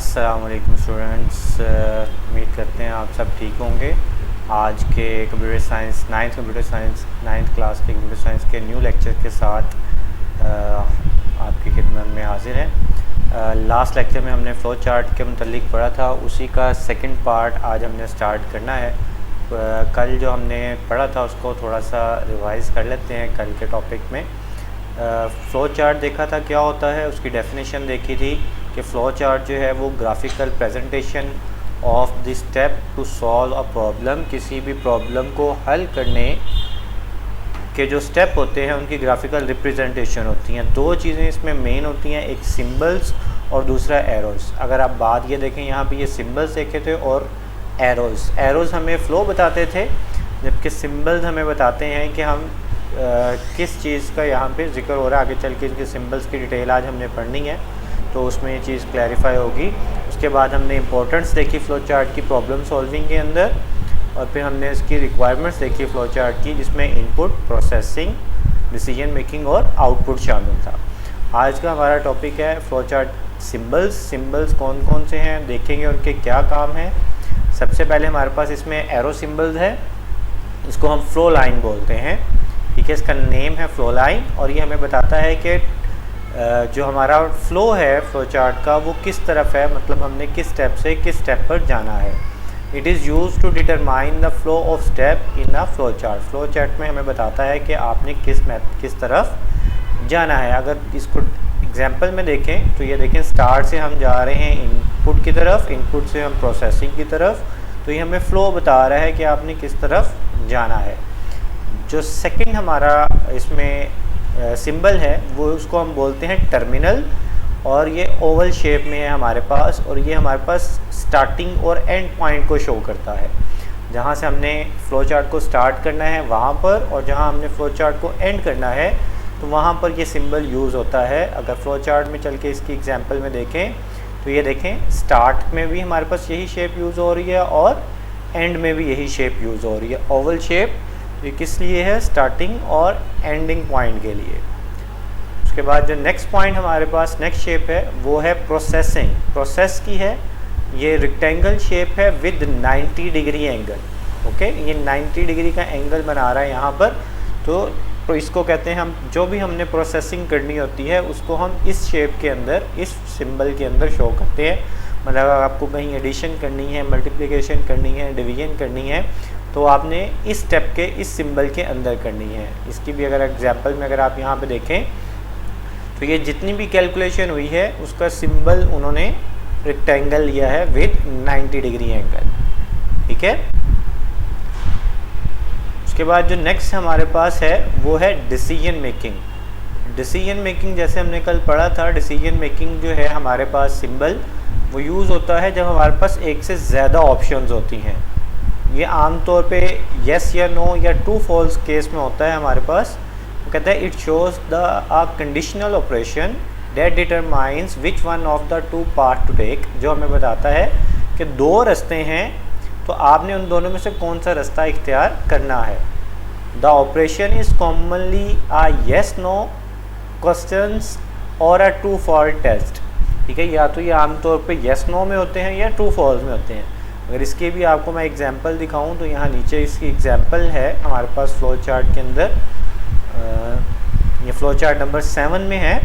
अस्सलाम वालेकुम स्टूडेंट्स, उम्मीद करते हैं आप सब ठीक होंगे। आज के कंप्यूटर साइंस नाइन्थ क्लास के कंप्यूटर साइंस के न्यू लेक्चर के साथ आपकी खिदमत में हाजिर हैं। लास्ट लेक्चर में हमने फ़्लो चार्ट के मुतल्लिक पढ़ा था, उसी का सेकंड पार्ट आज हमने स्टार्ट करना है। कल जो हमने पढ़ा था उसको थोड़ा सा रिवाइज़ कर लेते हैं। कल के टॉपिक में फ़्लो चार्ट देखा था क्या होता है, उसकी डेफिनेशन देखी थी कि फ़्लो चार्ट जो है वो graphical presentation of the step to solve a problem. किसी भी प्रॉब्लम को हल करने के जो स्टेप होते हैं उनकी ग्राफिकल रिप्रेजेंटेशन होती हैं। दो चीज़ें इसमें मेन होती हैं, एक सिंबल्स और दूसरा एरोज़। अगर आप बात ये देखें, यहाँ पे ये सिंबल्स देखे थे और एरोज़ हमें फ़्लो बताते थे, जबकि सिंबल्स हमें बताते हैं कि हम किस चीज़ का यहाँ पे जिक्र हो रहा है। आगे चल के इनके सिंबल्स की डिटेल आज हमने पढ़नी है, तो उसमें ये चीज़ क्लैरिफाई होगी। उसके बाद हमने इंपॉर्टेंस देखी फ़्लो चार्ट की प्रॉब्लम सॉल्विंग के अंदर, और फिर हमने इसकी रिक्वायरमेंट्स देखी फ़्लो चार्ट की, जिसमें इनपुट, प्रोसेसिंग, डिसीजन मेकिंग और आउटपुट शामिल था। आज का हमारा टॉपिक है फ़्लो चार्ट सिंबल्स कौन कौन से हैं, देखेंगे उनके क्या काम हैं। सबसे पहले हमारे पास इसमें एरो सिंबल्स है, इसको हम फ़्लो लाइन बोलते हैं, ठीक है। इसका नेम है फ़्लो लाइन, और ये हमें बताता है कि जो हमारा फ़्लो है फ़्लो चार्ट का वो किस तरफ है, मतलब हमने किस स्टेप से किस स्टेप पर जाना है। It is use to determine the flow of step in a flow chart. Flow chart में हमें बताता है कि आपने किस तरफ जाना है। अगर इसको एग्जांपल में देखें तो ये देखें, स्टार्ट से हम जा रहे हैं इनपुट की तरफ, इनपुट से हम प्रोसेसिंग की तरफ, तो ये हमें फ़्लो बता रहा है कि आपने किस तरफ जाना है। जो सेकंड हमारा इसमें सिंबल है वो उसको हम बोलते हैं टर्मिनल, और ये ओवल शेप में है हमारे पास, और ये हमारे पास स्टार्टिंग और एंड पॉइंट को शो करता है। जहाँ से हमने फ़्लो चार्ट को स्टार्ट करना है वहाँ पर, और जहाँ हमने फ़्लो चार्ट को एंड करना है तो वहाँ पर ये सिंबल यूज़ होता है। अगर फ़्लो चार्ट में चल के इसकी एग्जांपल में देखें तो ये देखें, स्टार्ट में भी हमारे पास यही शेप यूज़ हो रही है और एंड में भी यही शेप यूज़ हो रही है, ओवल शेप। ये किस लिए है? स्टार्टिंग और एंडिंग पॉइंट के लिए। उसके बाद जो नेक्स्ट पॉइंट हमारे पास नेक्स्ट शेप है वो है प्रोसेसिंग, प्रोसेस की है। ये रेक्टेंगल शेप है विद 90 डिग्री एंगल, ओके। ये 90 डिग्री का एंगल बना रहा है यहाँ पर, तो इसको कहते हैं हम, जो भी हमने प्रोसेसिंग करनी होती है उसको हम इस शेप के अंदर, इस सिंबल के अंदर शो करते हैं। मतलब अगर आपको कहीं एडिशन करनी है, मल्टीप्लिकेशन करनी है, डिवीजन करनी है, तो आपने इस स्टेप के इस सिंबल के अंदर करनी है। इसकी भी अगर एग्जांपल में अगर आप यहाँ पे देखें तो ये जितनी भी कैलकुलेशन हुई है उसका सिंबल उन्होंने रेक्टेंगल लिया है विद 90 डिग्री एंगल, ठीक है। उसके बाद जो नेक्स्ट हमारे पास है वो है डिसीजन मेकिंग। डिसीजन मेकिंग जैसे हमने कल पढ़ा था, डिसीजन मेकिंग जो है हमारे पास सिंबल वो यूज़ होता है जब हमारे पास एक से ज़्यादा ऑप्शंस होती हैं। ये आमतौर पे येस या नो या ट्रू फॉल्स केस में होता है हमारे पास। वो कहता है it shows the a conditional operation that determines which one of the two path to take, जो हमें बताता है कि दो रास्ते हैं तो आपने उन दोनों में से कौन सा रास्ता इख्तियार करना है। The operation is commonly a yes no questions और अ ट्रू फॉल्स टेस्ट, ठीक है। या तो ये आमतौर पे येस नो में होते हैं या ट्रू फॉल्स में होते हैं। अगर इसके भी आपको मैं एग्जांपल दिखाऊं तो यहाँ नीचे इसकी एग्जांपल है हमारे पास फ़्लो चार्ट के अंदर। ये फ़्लो चार्ट नंबर 7 में है।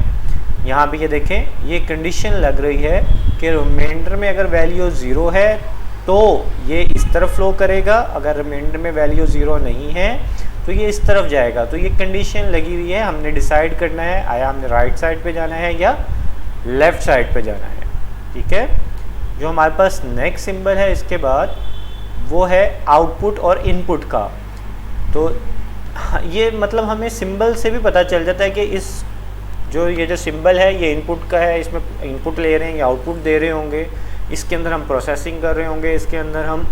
यहाँ भी ये देखें, ये कंडीशन लग रही है कि रिमाइंडर में अगर वैल्यू 0 है तो ये इस तरफ फ़्लो करेगा, अगर रिमाइंडर में वैल्यू 0 नहीं है तो ये इस तरफ जाएगा। तो ये कंडीशन लगी हुई है, हमने डिसाइड करना है आया हमने राइट साइड पे जाना है या लेफ़्ट साइड पे जाना है, ठीक है। जो हमारे पास नेक्स्ट सिंबल है इसके बाद वो है आउटपुट और इनपुट का। तो ये मतलब हमें सिंबल से भी पता चल जाता है कि ये जो सिंबल है ये इनपुट का है, इसमें इनपुट ले रहे हैं या आउटपुट दे रहे होंगे, इसके अंदर हम प्रोसेसिंग कर रहे होंगे, इसके अंदर हम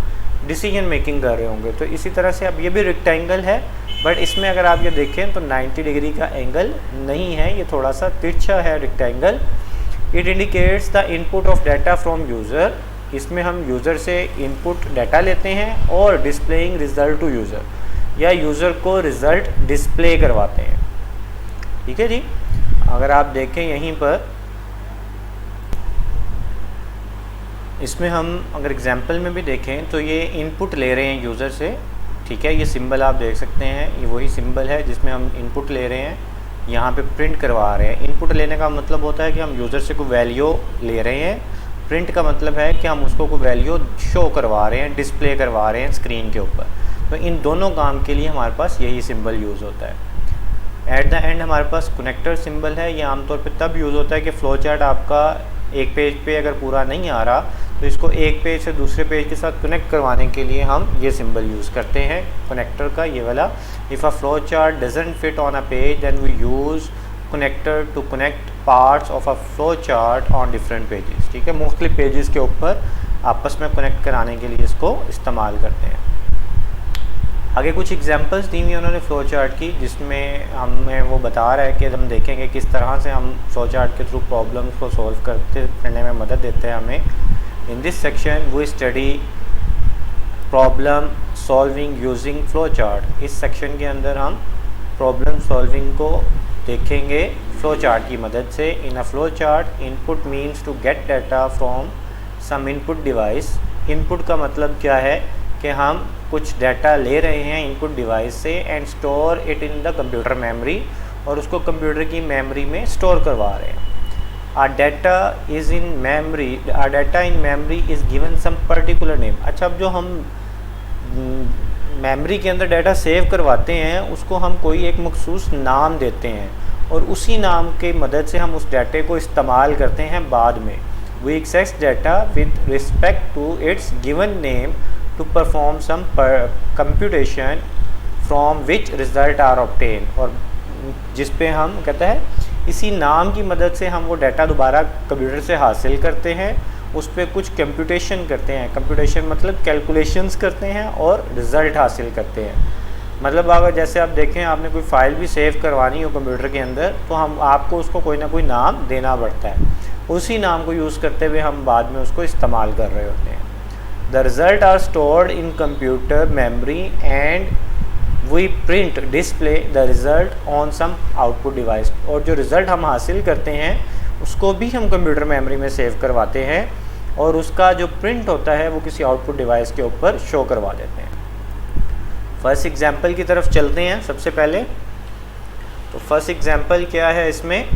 डिसीजन मेकिंग कर रहे होंगे। तो इसी तरह से अब ये भी रेक्टेंगल है, बट इसमें अगर आप ये देखें तो 90 डिग्री का एंगल नहीं है, ये थोड़ा सा तिरछा है rectangle. It indicates the input of data from user, इसमें हम यूज़र से इनपुट डाटा लेते हैं और डिस्प्लेइंग रिज़ल्ट टू यूज़र, या यूज़र को रिज़ल्ट डिस्प्ले करवाते हैं, ठीक है जी। अगर आप देखें यहीं पर इसमें हम अगर एग्जांपल में भी देखें तो ये इनपुट ले रहे हैं यूज़र से, ठीक है। ये सिंबल आप देख सकते हैं, ये वही सिंबल है जिसमें हम इनपुट ले रहे हैं, यहाँ पे प्रिंट करवा रहे हैं। इनपुट लेने का मतलब होता है कि हम यूज़र से कोई वैल्यू ले रहे हैं, प्रिंट का मतलब है कि हम उसको कोई वैल्यू शो करवा रहे हैं, डिस्प्ले करवा रहे हैं स्क्रीन के ऊपर। तो इन दोनों काम के लिए हमारे पास यही सिंबल यूज़ होता है। एट द एंड हमारे पास कनेक्टर सिंबल है। ये आमतौर पे तब यूज़ होता है कि फ्लो चार्ट आपका एक पेज पे अगर पूरा नहीं आ रहा तो इसको एक पेज से दूसरे पेज के साथ कनेक्ट करवाने के लिए हम ये सिंबल यूज़ करते हैं कनेक्टर का, ये वाला। If a flow chart doesn't fit on a page then we use connector to connect parts of a flow chart on different pages, ठीक है। मुख्तलिफ पेजेस के ऊपर आपस में कनेक्ट कराने के लिए इसको इस्तेमाल करते हैं। आगे कुछ एग्जांपल्स दी हुई उन्होंने फ्लो चार्ट की, जिसमें हमें वो बता रहा है कि हम देखेंगे किस तरह से हम फ्लो चार्ट के थ्रू प्रॉब्लम्स को सॉल्व करने में मदद देते हैं हमें। In this section we study problem solving using flow chart. इस सेक्शन के अंदर हम प्रॉब्लम सॉल्विंग को देखेंगे फ्लो चार्ट की मदद से। In a flow chart input means to get data from some input device. Input का मतलब क्या है कि हम कुछ डाटा ले रहे हैं इनपुट डिवाइस से and store it in the computer memory, और उसको कंप्यूटर की मेमोरी में स्टोर करवा रहे हैं। Our data is in memory, our data in memory is given some particular name. अच्छा, अब जो हम मेमोरी के अंदर डाटा सेव करवाते हैं उसको हम कोई एक मखसूस नाम देते हैं और उसी नाम की मदद से हम उस डाटे को इस्तेमाल करते हैं बाद में। We access data with respect to its given name to perform some computation from which result are obtained, और जिस पे हम कहते हैं इसी नाम की मदद से हम वो डाटा दोबारा कंप्यूटर से हासिल करते हैं, उस पर कुछ कंप्यूटेशन करते हैं। कंप्यूटेशन मतलब कैलकुलेशंस करते हैं और रिज़ल्ट हासिल करते हैं। मतलब अगर जैसे आप देखें आपने कोई फ़ाइल भी सेव करवानी हो कंप्यूटर के अंदर तो हम आपको उसको कोई ना कोई नाम देना पड़ता है, उसी नाम को यूज़ करते हुए हम बाद में उसको इस्तेमाल कर रहे होते हैं। The result are stored in computer memory and we print display the result on some output device। और जो रिज़ल्ट हम हासिल करते हैं उसको भी हम कंप्यूटर मेमोरी में सेव करवाते हैं और उसका जो प्रिंट होता है वो किसी आउटपुट डिवाइस के ऊपर शो करवा देते हैं। फर्स्ट एग्जांपल की तरफ चलते हैं सबसे पहले। तो फर्स्ट एग्जांपल क्या है इसमें,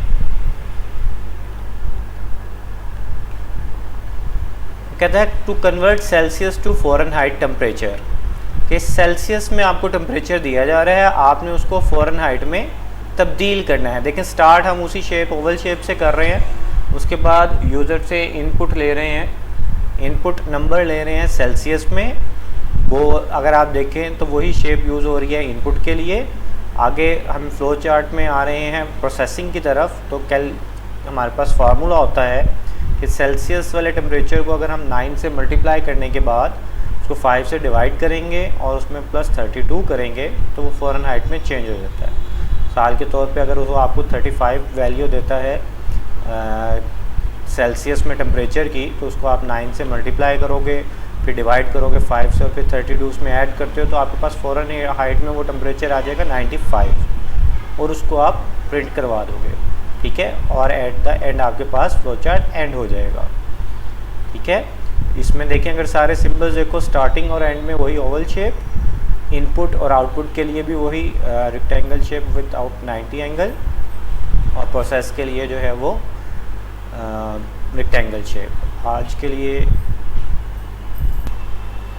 कहता है to convert Celsius to Fahrenheit temperature, कि सेल्सियस में आपको टेम्परेचर दिया जा रहा है, आपने उसको फ़ारेनहाइट में तब्दील करना है। देखें स्टार्ट हम उसी शेप ओवल शेप से कर रहे हैं, उसके बाद यूज़र से इनपुट ले रहे हैं, इनपुट नंबर ले रहे हैं सेल्सियस में, वो अगर आप देखें तो वही शेप यूज़ हो रही है इनपुट के लिए। आगे हम फ्लो चार्ट में आ रहे हैं प्रोसेसिंग की तरफ, तो हमारे पास फार्मूला होता है कि सेल्सियस वाले टेम्परेचर को अगर हम 9 से मल्टीप्लाई करने के बाद उसको 5 से डिवाइड करेंगे और उसमें +32 करेंगे तो वो फ़ारेनहाइट में चेंज हो जाता है। साल के तौर पे अगर वो आपको 35 वैल्यू देता है सेल्सियस में टेम्परेचर की, तो उसको आप 9 से मल्टीप्लाई करोगे, फिर डिवाइड करोगे 5 से और फिर 32 उसमें ऐड करते हो तो आपके पास फ़ारेनहाइट में वो टेम्परेचर आ जाएगा 95 और उसको आप प्रिंट करवा दोगे, ठीक है। और एट द एंड आपके पास फ्लो चार्ट एंड हो जाएगा, ठीक है। इसमें देखें अगर सारे सिंबल्स देखो स्टार्टिंग और एंड में वही ओवल शेप, इनपुट और आउटपुट के लिए भी वही rectangle shape with out 90 angle, और प्रोसेस के लिए जो है वो रेक्टेंगल शेप।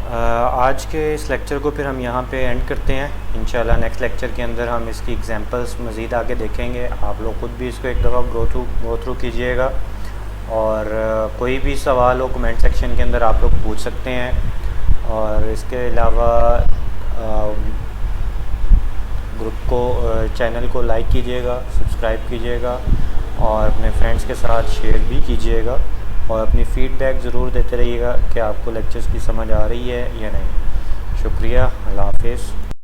आज के इस लेक्चर को फिर हम यहाँ पे एंड करते हैं। इंशाल्लाह नेक्स्ट लेक्चर के अंदर हम इसकी एग्जांपल्स मज़ीद आगे देखेंगे। आप लोग खुद भी इसको एक दफ़ा गो थ्रू कीजिएगा, और कोई भी सवाल हो कमेंट सेक्शन के अंदर आप लोग पूछ सकते हैं। और इसके अलावा ग्रुप को चैनल को लाइक कीजिएगा, सब्सक्राइब कीजिएगा और अपने फ्रेंड्स के साथ शेयर भी कीजिएगा, और अपनी फ़ीडबैक ज़रूर देते रहिएगा कि आपको लेक्चर्स की समझ आ रही है या नहीं। शुक्रिया, अल्लाह हाफ़िज़।